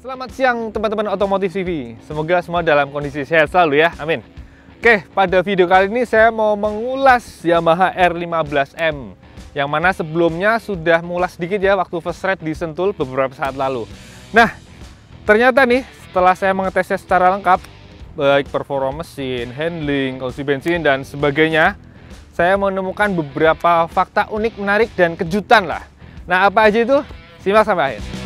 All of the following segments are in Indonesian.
Selamat siang teman-teman Otomotif TV. Semoga semua dalam kondisi sehat selalu ya, amin. Oke, pada video kali ini saya mau mengulas Yamaha R15M, yang mana sebelumnya sudah mengulas sedikit ya waktu first ride di Sentul beberapa saat lalu. Nah, ternyata nih setelah saya mengetesnya secara lengkap, baik performa mesin, handling, konsumsi bensin, dan sebagainya, saya menemukan beberapa fakta unik, menarik, dan kejutan lah. Nah, apa aja itu? Simak sampai akhir.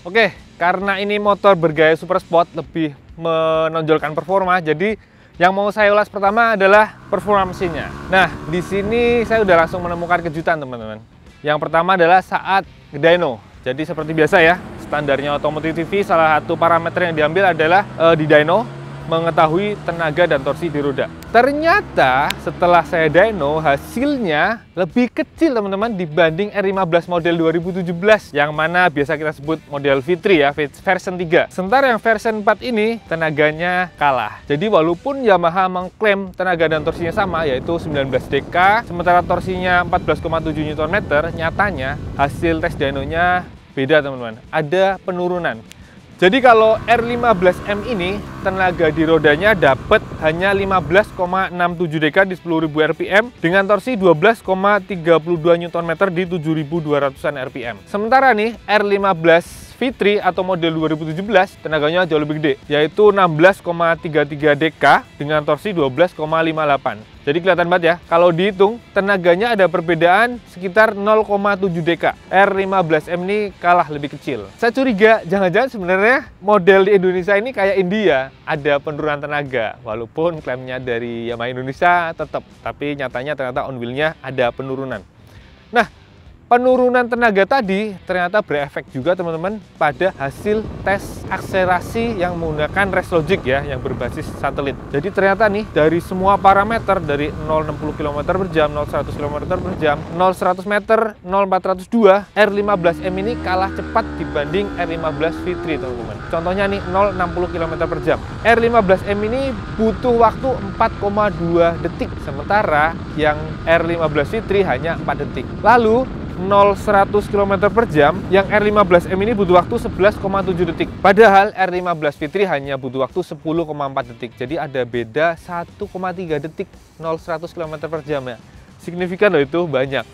Oke, karena ini motor bergaya super sport, lebih menonjolkan performa, jadi yang mau saya ulas pertama adalah performa mesinnya. Nah, di sini saya udah langsung menemukan kejutan, teman-teman. Yang pertama adalah saat dyno. Jadi seperti biasa ya, standarnya Otomotif TV, salah satu parameter yang diambil adalah di dyno, mengetahui tenaga dan torsi di roda. Ternyata setelah saya dyno, hasilnya lebih kecil teman-teman dibanding R15 model 2017 yang mana biasa kita sebut model V3 ya, version 3. Sementara yang version 4 ini tenaganya kalah. Jadi walaupun Yamaha mengklaim tenaga dan torsinya sama, yaitu 19 dk, sementara torsinya 14,7 Nm, nyatanya hasil tes dynonya beda teman-teman, ada penurunan. Jadi kalau R15M ini tenaga di rodanya dapat hanya 15,67 dk di 10.000 rpm dengan torsi 12,32 Nm di 7.200-an rpm. Sementara nih R15 V3 atau model 2017 tenaganya jauh lebih gede, yaitu 16,33 dk dengan torsi 12,58. Jadi kelihatan banget ya, kalau dihitung tenaganya ada perbedaan sekitar 0,7 dk. R15M ini kalah lebih kecil. Saya curiga jangan-jangan sebenarnya model di Indonesia ini kayak India, ada penurunan tenaga. Walaupun klaimnya dari Yamaha Indonesia tetap, tapi nyatanya ternyata on wheel-nya ada penurunan. Nah, penurunan tenaga tadi ternyata berefek juga teman-teman pada hasil tes akselerasi yang menggunakan Reslogic ya, yang berbasis satelit. Jadi ternyata nih dari semua parameter, dari 0-60 km per jam, 0-100 km per jam, 0-100 meter, 0-402, R15M ini kalah cepat dibanding R15 V3 teman-teman. Contohnya nih 0-60 km per jam. R15M ini butuh waktu 4,2 detik, sementara yang R15 V3 hanya 4 detik. Lalu 0-100 km per jam, yang R15M ini butuh waktu 11,7 detik. Padahal R15 V3 hanya butuh waktu 10,4 detik. Jadi ada beda 1,3 detik 0-100 km per jam ya. Signifikan loh itu, banyak.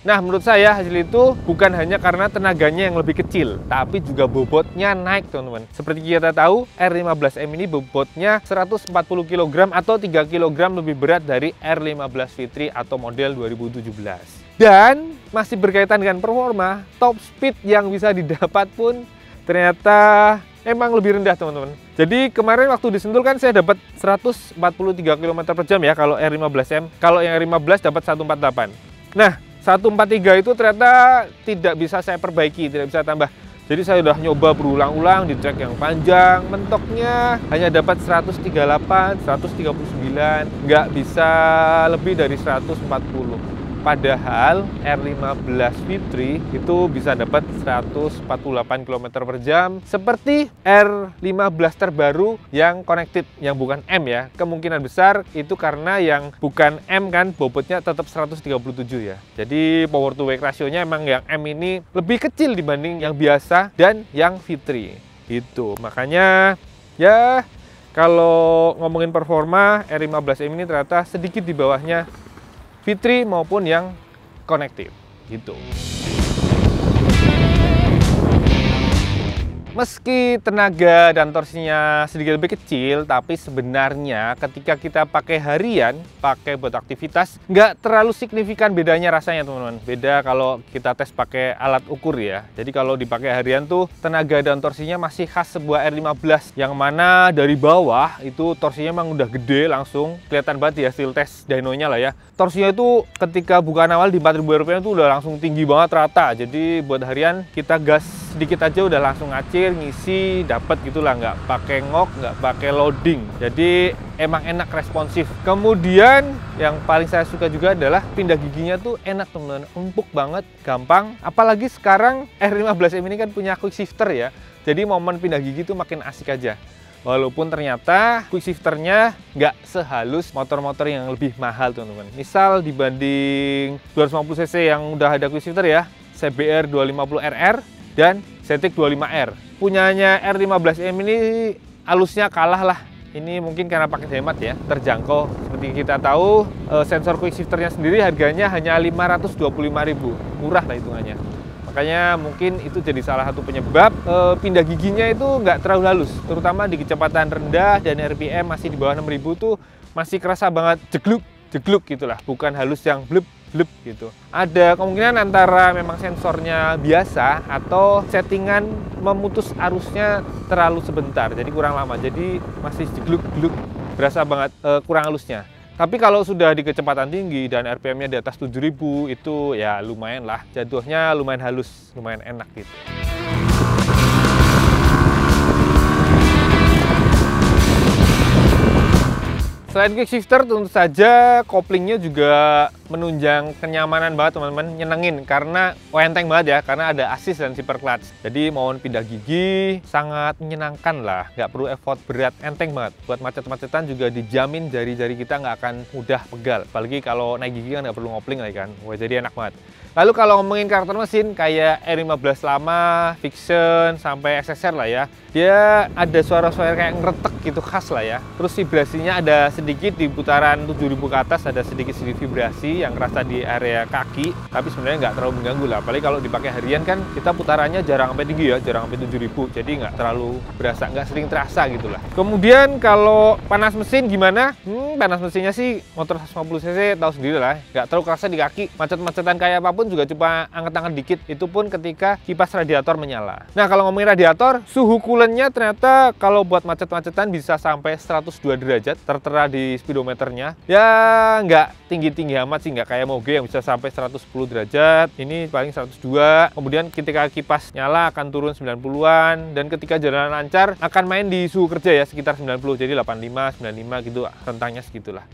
Nah, menurut saya hasil itu bukan hanya karena tenaganya yang lebih kecil, tapi juga bobotnya naik teman-teman. Seperti kita tahu, R15M ini bobotnya 140 kg atau 3 kg lebih berat dari R15 V3 atau model 2017. Dan masih berkaitan dengan performa, top speed yang bisa didapat pun ternyata emang lebih rendah teman-teman. Jadi kemarin waktu di Sentul kan saya dapat 143 km per jam ya kalau R15M. Kalau yang R15 dapat 148. Nah, 143 itu ternyata tidak bisa saya perbaiki, tidak bisa tambah. Jadi saya udah nyoba berulang-ulang di track yang panjang, mentoknya hanya dapat 138, 139, nggak bisa lebih dari 140. Padahal R15 V3 itu bisa dapat 148 km per jam seperti R15 terbaru yang connected, yang bukan M ya. Kemungkinan besar itu karena yang bukan M kan bobotnya tetap 137 ya. Jadi power to weight rasionya emang yang M ini lebih kecil dibanding yang biasa dan yang V3 gitu. Makanya ya kalau ngomongin performa, R15M ini ternyata sedikit di bawahnya V3 maupun yang connected gitu. Meski tenaga dan torsinya sedikit lebih kecil, tapi sebenarnya ketika kita pakai harian, pakai buat aktivitas, nggak terlalu signifikan bedanya rasanya teman-teman. Beda kalau kita tes pakai alat ukur ya. Jadi kalau dipakai harian tuh tenaga dan torsinya masih khas sebuah R15, yang mana dari bawah itu torsinya emang udah gede, langsung kelihatan banget di hasil tes dynonya lah ya. Torsinya itu ketika bukaan awal di 4.000 rpm itu udah langsung tinggi banget, rata. Jadi buat harian kita gas sedikit aja udah langsung ngacir, ngisi, dapat gitulah, nggak pakai ngok, nggak pakai loading. Jadi emang enak, responsif. Kemudian yang paling saya suka juga adalah pindah giginya tuh enak teman-teman, empuk banget, gampang. Apalagi sekarang R15M ini kan punya quick shifter ya. Jadi momen pindah gigi tuh makin asik aja. Walaupun ternyata quick shifternya nggak sehalus motor-motor yang lebih mahal teman-teman. Misal dibanding 250cc yang udah ada quick shifter ya, CBR 250RR dan Zetik 25R. Punyanya R15M ini halusnya kalah lah. Ini mungkin karena paket hemat ya, terjangkau. Seperti kita tahu, sensor quick shifternya sendiri harganya hanya 525.000, murah lah hitungannya. Makanya mungkin itu jadi salah satu penyebab pindah giginya itu nggak terlalu halus, terutama di kecepatan rendah dan RPM masih di bawah 6.000 tuh masih kerasa banget jegluk gitulah, bukan halus yang blep gitu. Ada kemungkinan antara memang sensornya biasa atau settingan memutus arusnya terlalu sebentar, jadi kurang lama, jadi masih jegluk, berasa banget kurang halusnya. Tapi kalau sudah di kecepatan tinggi dan RPM-nya di atas 7.000 itu ya lumayan lah, jatuhnya lumayan halus, lumayan enak gitu. Selain quick shifter, tentu saja koplingnya juga menunjang kenyamanan banget teman-teman, nyenengin karena enteng banget ya, karena ada assist dan zipper clutch. Jadi mau pindah gigi sangat menyenangkan lah, nggak perlu effort berat, enteng banget. Buat macet-macetan juga dijamin jari-jari kita nggak akan mudah pegal. Apalagi kalau naik gigi kan nggak perlu ngopling lagi kan, wah jadi enak banget. Lalu kalau ngomongin karakter mesin kayak R15 lama, Fiction, sampai SSR lah ya, dia ada suara-suara kayak ngeretek gitu khas lah ya. Terus vibrasinya ada sedikit di putaran 7.000 ke atas, ada sedikit-sedikit vibrasi yang kerasa di area kaki, tapi sebenarnya nggak terlalu mengganggu lah. Apalagi kalau dipakai harian kan kita putarannya jarang sampai tinggi ya, jarang sampai 7.000, jadi nggak terlalu berasa, nggak sering terasa gitu lah. Kemudian kalau panas mesin gimana? Panas mesinnya sih motor 150cc tahu sendiri lah, nggak terlalu kerasa di kaki. Macet-macetan kayak apapun juga cuma angkat-angkat dikit, itu pun ketika kipas radiator menyala. Nah kalau ngomongin radiator, suhu coolant-nya ternyata kalau buat macet-macetan bisa sampai 102 derajat, tertera di speedometernya. Ya nggak tinggi-tinggi amat sih, nggak kayak Moge yang bisa sampai 110 derajat, ini paling 102. Kemudian ketika kipas nyala akan turun 90-an, dan ketika jalan lancar akan main di suhu kerja ya sekitar 90, jadi 85, 95 gitu, rentangnya segitulah.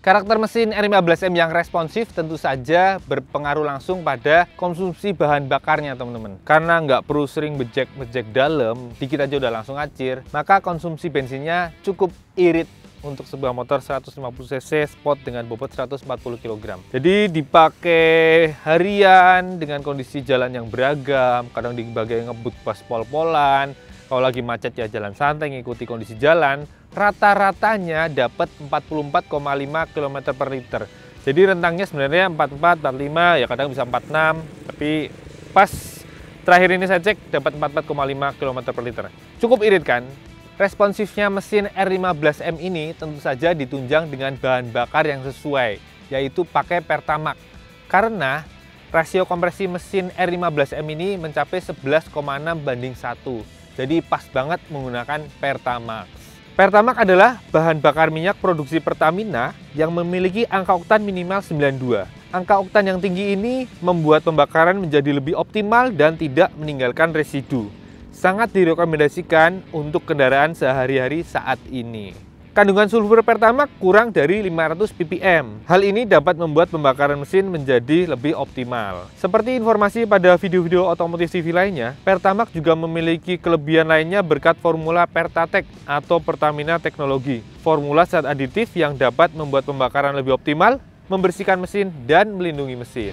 Karakter mesin R15M yang responsif tentu saja berpengaruh langsung pada konsumsi bahan bakarnya teman-teman. Karena nggak perlu sering bejek dalam, dikit aja udah langsung acir, maka konsumsi bensinnya cukup irit untuk sebuah motor 150cc sport dengan bobot 140 kg. Jadi dipakai harian dengan kondisi jalan yang beragam, kadang dibagai ngebut pas pol-polan, kalau lagi macet ya jalan santai ngikuti kondisi jalan, rata-ratanya dapat 44,5 km per liter. Jadi rentangnya sebenarnya 44, 45, ya kadang bisa 46, tapi pas terakhir ini saya cek dapat 44,5 km per liter. Cukup irit kan? Responsifnya mesin R15M ini tentu saja ditunjang dengan bahan bakar yang sesuai, yaitu pakai Pertamax. Karena rasio kompresi mesin R15M ini mencapai 11,6 banding 1. Jadi pas banget menggunakan Pertamax. Pertamax adalah bahan bakar minyak produksi Pertamina yang memiliki angka oktan minimal 92. Angka oktan yang tinggi ini membuat pembakaran menjadi lebih optimal dan tidak meninggalkan residu. Sangat direkomendasikan untuk kendaraan sehari-hari saat ini. Kandungan sulfur Pertamax kurang dari 500 ppm. Hal ini dapat membuat pembakaran mesin menjadi lebih optimal. Seperti informasi pada video-video otomotif TV lainnya, Pertamax juga memiliki kelebihan lainnya berkat formula Pertatech atau Pertamina Teknologi. Formula zat aditif yang dapat membuat pembakaran lebih optimal, membersihkan mesin, dan melindungi mesin.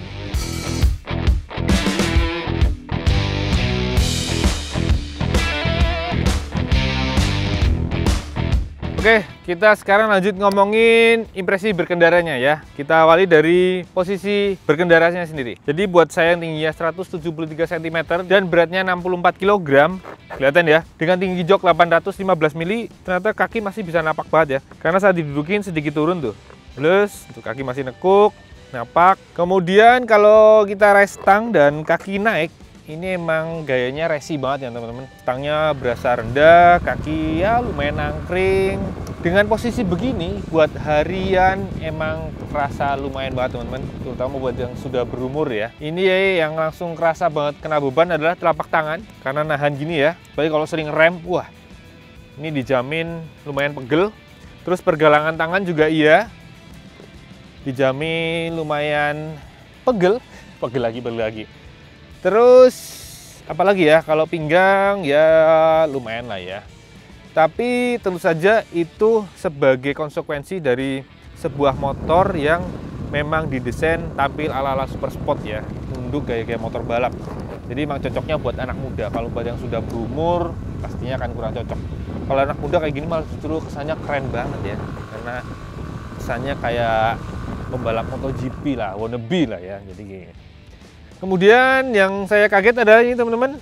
Oke, kita sekarang lanjut ngomongin impresi berkendaranya ya. Kita awali dari posisi berkendaranya sendiri. Jadi buat saya yang tingginya 173 cm dan beratnya 64 kg, kelihatan ya, dengan tinggi jok 815 mili, ternyata kaki masih bisa napak banget ya. Karena saat didudukin sedikit turun tuh. Plus, tuh kaki masih nekuk, napak. Kemudian kalau kita raise stang dan kaki naik, ini emang gayanya racing banget ya teman-teman. Stangnya berasa rendah, kaki ya lumayan nangkring. Dengan posisi begini, buat harian emang kerasa lumayan banget teman-teman. Terutama buat yang sudah berumur ya. Ini ya yang langsung kerasa banget kena beban adalah telapak tangan. Karena nahan gini ya. Apalagi kalau sering rem, wah ini dijamin lumayan pegel. Terus pergelangan tangan juga iya, dijamin lumayan pegel. pegel lagi. Terus apalagi ya, kalau pinggang ya lumayan lah ya. Tapi tentu saja itu sebagai konsekuensi dari sebuah motor yang memang didesain tampil ala-ala super sport ya, untuk gaya-gaya motor balap. Jadi emang cocoknya buat anak muda. Kalau buat yang sudah berumur pastinya akan kurang cocok. Kalau anak muda kayak gini malah justru kesannya keren banget ya, karena kesannya kayak pembalap MotoGP lah, wannabe lah ya. Jadi gini. Kemudian yang saya kaget adalah ini teman-teman,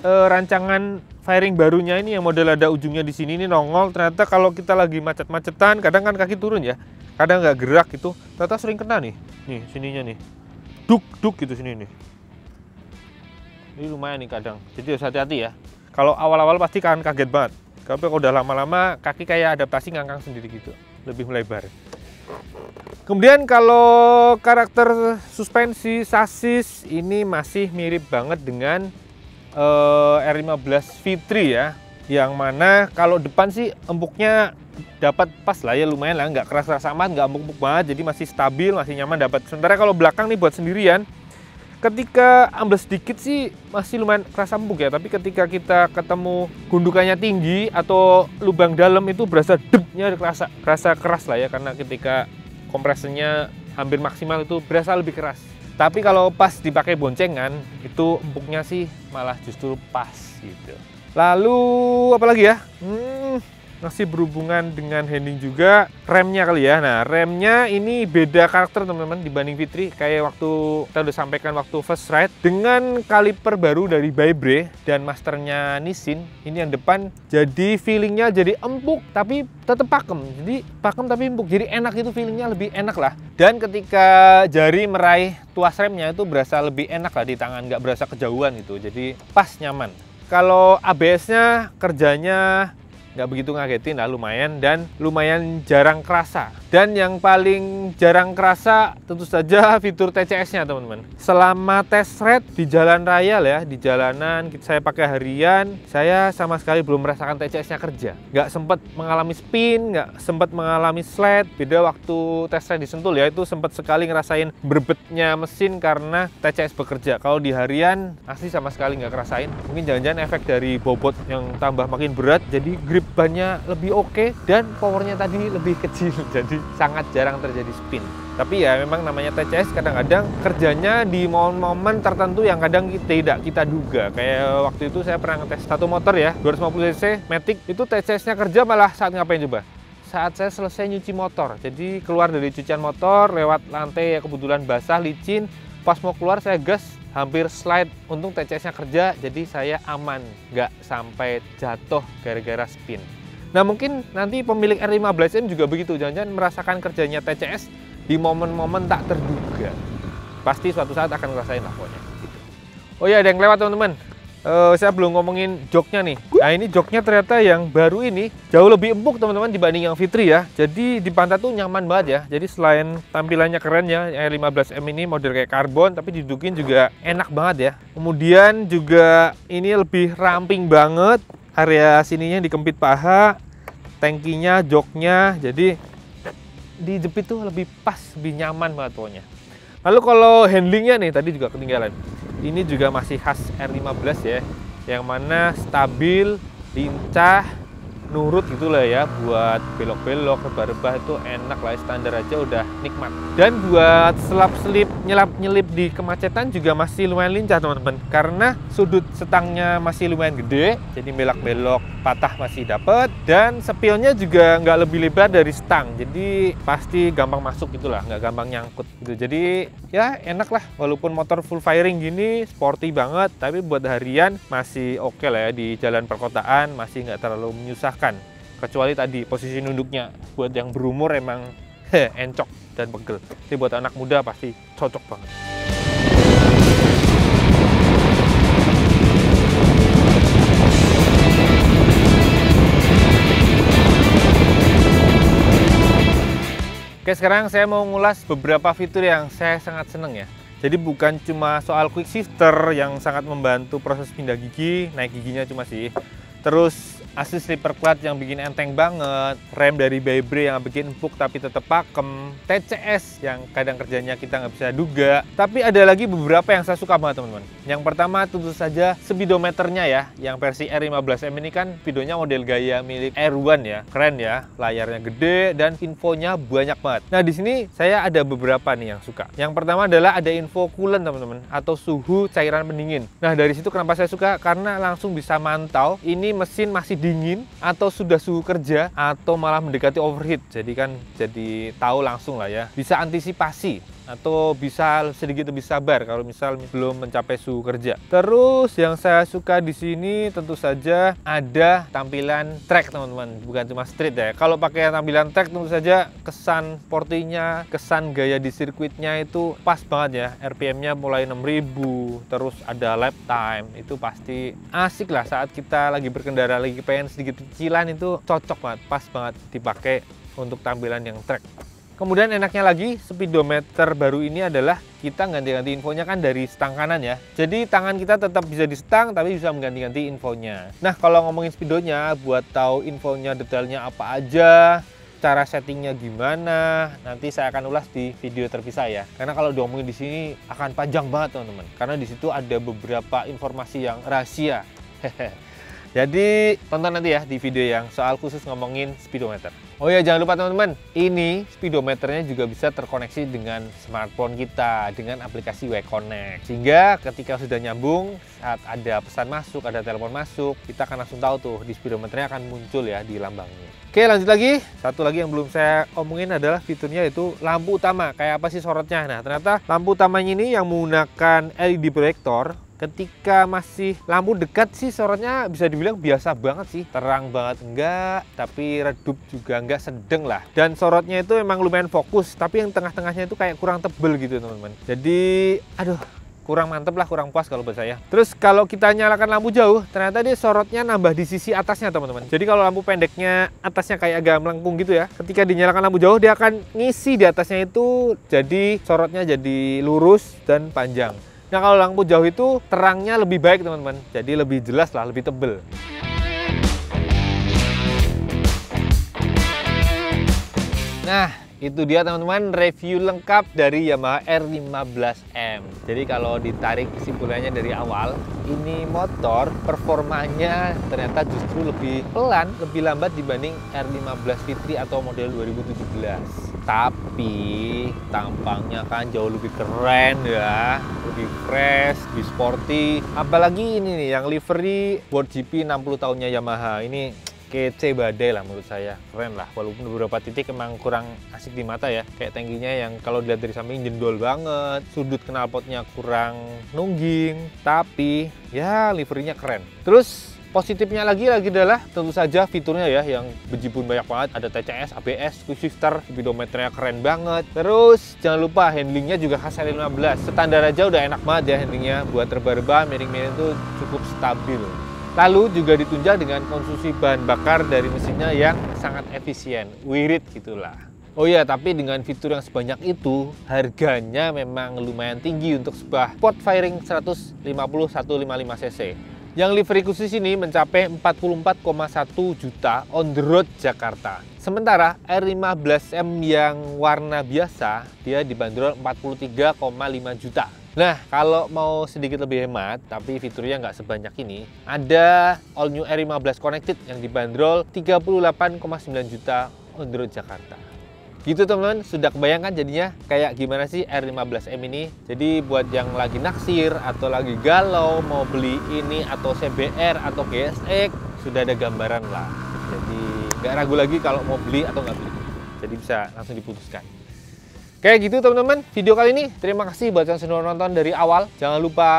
rancangan fairing barunya ini yang model ada ujungnya di sini ini nongol. Ternyata kalau kita lagi macet-macetan, kadang kan kaki turun ya, kadang nggak gerak itu, ternyata sering kena nih sininya nih, duk gitu sini nih. Ini lumayan nih kadang, jadi harus hati-hati ya. Kalau awal-awal pasti kan kaget banget, tapi kalau udah lama-lama kaki kayak adaptasi ngangkang sendiri gitu, lebih melebar. Kemudian kalau karakter suspensi sasis ini masih mirip banget dengan R15 V3 ya, yang mana kalau depan sih empuknya dapat pas lah ya, lumayan lah, nggak keras-keras amat, nggak empuk-empuk banget, jadi masih stabil, masih nyaman dapat. Sementara kalau belakang nih buat sendirian, ketika ambles sedikit sih masih lumayan kerasa empuk ya, tapi ketika kita ketemu gundukannya tinggi atau lubang dalam itu berasa debnya, kerasa keras lah ya, karena ketika kompresenya hampir maksimal itu berasa lebih keras. Tapi kalau pas dipakai boncengan itu empuknya sih malah justru pas gitu. Lalu apalagi ya? Masih berhubungan dengan handling juga, remnya kali ya. Nah, remnya ini beda karakter teman-teman dibanding V3. Kayak waktu kita udah sampaikan waktu first ride, dengan kaliper baru dari Vaibre dan masternya Nissin, ini yang depan jadi feelingnya jadi empuk tapi tetap pakem. Jadi pakem tapi empuk, jadi enak, itu feelingnya lebih enak lah. Dan ketika jari meraih tuas remnya itu berasa lebih enak lah di tangan, nggak berasa kejauhan gitu, jadi pas, nyaman. Kalau ABS-nya kerjanya nggak begitu ngagetin lah, lumayan, dan lumayan jarang kerasa. Dan yang paling jarang kerasa tentu saja fitur TCS-nya teman-teman. Selama test ride di jalan raya ya, di jalanan saya pakai harian, saya sama sekali belum merasakan TCS-nya kerja. Nggak sempat mengalami spin, nggak sempat mengalami slide. Beda waktu test ride di Sentul ya, itu sempat sekali ngerasain berbetnya mesin karena TCS bekerja. Kalau di harian asli sama sekali nggak kerasain. Mungkin jangan-jangan efek dari bobot yang tambah makin berat, jadi grip bannya lebih oke, dan powernya tadi lebih kecil, jadi sangat jarang terjadi spin. Tapi ya memang namanya TCS kadang-kadang kerjanya di momen-momen tertentu yang kadang tidak kita duga. Kayak waktu itu saya pernah ngetes satu motor ya, 250cc Matic, itu TCS-nya kerja malah saat ngapain coba? Saat saya selesai nyuci motor. Jadi keluar dari cucian motor, lewat lantai ya kebetulan basah, licin, pas mau keluar saya gas, hampir slide. Untung TCS-nya kerja, jadi saya aman, nggak sampai jatuh gara-gara spin. Nah mungkin nanti pemilik R15M juga begitu, jangan-jangan merasakan kerjanya TCS di momen-momen tak terduga. Pasti suatu saat akan ngerasain lah pokoknya. Oh ya, ada yang lewat teman-teman. Saya belum ngomongin joknya nih. Nah ini joknya ternyata yang baru ini jauh lebih empuk teman-teman dibanding yang V3 ya. Jadi di pantat tuh nyaman banget ya. Jadi selain tampilannya keren ya, R15M ini model kayak karbon, tapi didudukin juga enak banget ya. Kemudian juga ini lebih ramping banget. Area sininya dikempit paha, tangkinya, joknya, jadi dijepit tuh lebih pas, lebih nyaman banget pokoknya. Lalu kalau handlingnya nih, tadi juga ketinggalan. Ini juga masih khas R15 ya, yang mana stabil, lincah, nurut gitulah ya, buat belok-belok, rebah-rebah itu enak lah, standar aja udah nikmat. Dan buat selap-selip, nyelap-nyelip di kemacetan juga masih lumayan lincah teman-teman, karena sudut setangnya masih lumayan gede, jadi belok-belok patah masih dapet, dan spionnya juga nggak lebih lebar dari stang, jadi pasti gampang masuk gitulah, nggak gampang nyangkut gitu. Jadi ya enak lah, walaupun motor full fairing gini, sporty banget, tapi buat harian masih oke lah ya, di jalan perkotaan masih nggak terlalu menyusahkan. Kecuali tadi posisi nunduknya buat yang berumur emang encok dan pegel. Tapi buat anak muda pasti cocok banget. Oke, sekarang saya mau ngulas beberapa fitur yang saya sangat seneng ya. Jadi bukan cuma soal quick shifter yang sangat membantu proses pindah gigi, naik giginya cuma sih. Terus assist slipper clutch yang bikin enteng banget, rem dari Beyblade yang bikin empuk tapi tetap pakem, TCS yang kadang kerjanya kita nggak bisa duga. Tapi ada lagi beberapa yang saya suka banget teman-teman. Yang pertama tentu saja speedometernya ya, yang versi R15M ini kan speedonya model gaya milik R1 ya, keren ya, layarnya gede dan infonya banyak banget. Nah di sini saya ada beberapa nih yang suka. Yang pertama adalah ada info coolant teman-teman, atau suhu cairan pendingin. Nah dari situ kenapa saya suka, karena langsung bisa mantau ini mesin masih dingin atau sudah suhu kerja atau malah mendekati overheat. Jadi kan jadi tahu langsung lah ya, bisa antisipasi atau bisa sedikit lebih sabar kalau misal belum mencapai suhu kerja. Terus yang saya suka di sini tentu saja ada tampilan track teman-teman, bukan cuma street ya. Kalau pakai tampilan track tentu saja kesan sportinya, kesan gaya di sirkuitnya itu pas banget ya. RPM-nya mulai 6000, terus ada lap time, itu pasti asik lah saat kita lagi berkendara, lagi pengen sedikit cicilan, itu cocok banget, pas banget dipakai untuk tampilan yang track. Kemudian enaknya lagi, speedometer baru ini adalah kita ganti-ganti infonya kan dari stang kanan ya. Jadi tangan kita tetap bisa di stang tapi bisa mengganti-ganti infonya. Nah kalau ngomongin speedonya, buat tahu infonya detailnya apa aja, cara settingnya gimana, nanti saya akan ulas di video terpisah ya. Karena kalau diomongin di sini akan panjang banget teman-teman. Karena di situ ada beberapa informasi yang rahasia. Jadi tonton nanti ya di video yang soal khusus ngomongin speedometer. Oh ya jangan lupa teman-teman, ini speedometernya juga bisa terkoneksi dengan smartphone kita dengan aplikasi WeConnect. Sehingga ketika sudah nyambung, saat ada pesan masuk, ada telepon masuk, kita akan langsung tahu tuh di speedometernya akan muncul ya di lambangnya. Oke lanjut lagi, satu lagi yang belum saya omongin adalah fiturnya yaitu lampu utama. Kayak apa sih sorotnya? Nah ternyata lampu utamanya ini yang menggunakan LED proyektor. Ketika masih lampu dekat sih sorotnya bisa dibilang biasa banget sih, terang banget enggak, tapi redup juga enggak, sedang lah. Dan sorotnya itu emang lumayan fokus, tapi yang tengah-tengahnya itu kayak kurang tebel gitu teman-teman. Jadi aduh, kurang mantep lah, kurang puas kalau buat saya. Terus kalau kita nyalakan lampu jauh, ternyata dia sorotnya nambah di sisi atasnya teman-teman. Jadi kalau lampu pendeknya atasnya kayak agak melengkung gitu ya, ketika dinyalakan lampu jauh dia akan ngisi di atasnya itu, jadi sorotnya jadi lurus dan panjang. Nah kalau lampu jauh itu terangnya lebih baik teman-teman, jadi lebih jelas lah, lebih tebel. Nah itu dia teman-teman review lengkap dari Yamaha R15M. Jadi kalau ditarik kesimpulannya dari awal, ini motor performanya ternyata justru lebih pelan, lebih lambat dibanding R15 Fitri atau model 2017. Tapi tampangnya kan jauh lebih keren ya, lebih fresh, lebih sporty. Apalagi ini nih yang livery World GP 60 tahunnya Yamaha ini kece badai lah menurut saya, keren lah. Walaupun beberapa titik emang kurang asik di mata ya, kayak tangkinya yang kalau dilihat dari samping jendol banget, sudut knalpotnya kurang nungging, tapi ya liverynya keren. Terus positifnya lagi adalah tentu saja fiturnya ya yang bejibun banyak banget. Ada TCS, ABS, quick shifter, speedometernya keren banget. Terus jangan lupa handlingnya juga khas R15. Standar aja udah enak banget ya handlingnya, buat reba-reba, miring-miring itu cukup stabil. Lalu juga ditunjang dengan konsumsi bahan bakar dari mesinnya yang sangat efisien, wirid gitulah. Oh iya, tapi dengan fitur yang sebanyak itu, harganya memang lumayan tinggi untuk sebuah sport firing 155 cc. Yang livery khusus ini mencapai 44,1 juta on the road Jakarta. Sementara R15M yang warna biasa, dia dibanderol 43,5 juta. Nah, kalau mau sedikit lebih hemat, tapi fiturnya nggak sebanyak ini, ada all new R15 Connected yang dibanderol 38,9 juta on the road Jakarta. Gitu teman-teman, sudah kebayangkan jadinya kayak gimana sih R15M ini? Jadi buat yang lagi naksir atau lagi galau mau beli ini atau CBR atau GSX, sudah ada gambaran lah. Jadi nggak ragu lagi kalau mau beli atau nggak beli. Jadi bisa langsung diputuskan. Kayak gitu teman-teman video kali ini. Terima kasih buat yang sudah nonton dari awal. Jangan lupa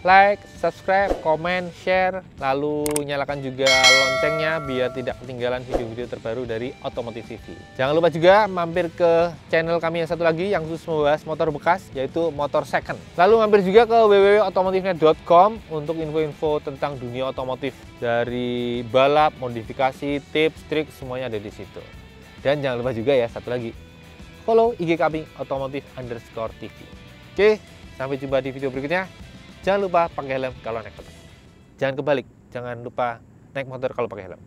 like, subscribe, komen, share, lalu nyalakan juga loncengnya biar tidak ketinggalan video-video terbaru dari Otomotif TV. Jangan lupa juga mampir ke channel kami yang satu lagi yang khusus membahas motor bekas, yaitu motor second. Lalu mampir juga ke www.otomotifnet.com untuk info-info tentang dunia otomotif, dari balap, modifikasi, tips, trik, semuanya ada di situ. Dan jangan lupa juga ya satu lagi, follow IG kami otomotif_TV. Oke, sampai jumpa di video berikutnya. Jangan lupa pakai helm kalau naik motor. Jangan kebalik, jangan lupa naik motor kalau pakai helm.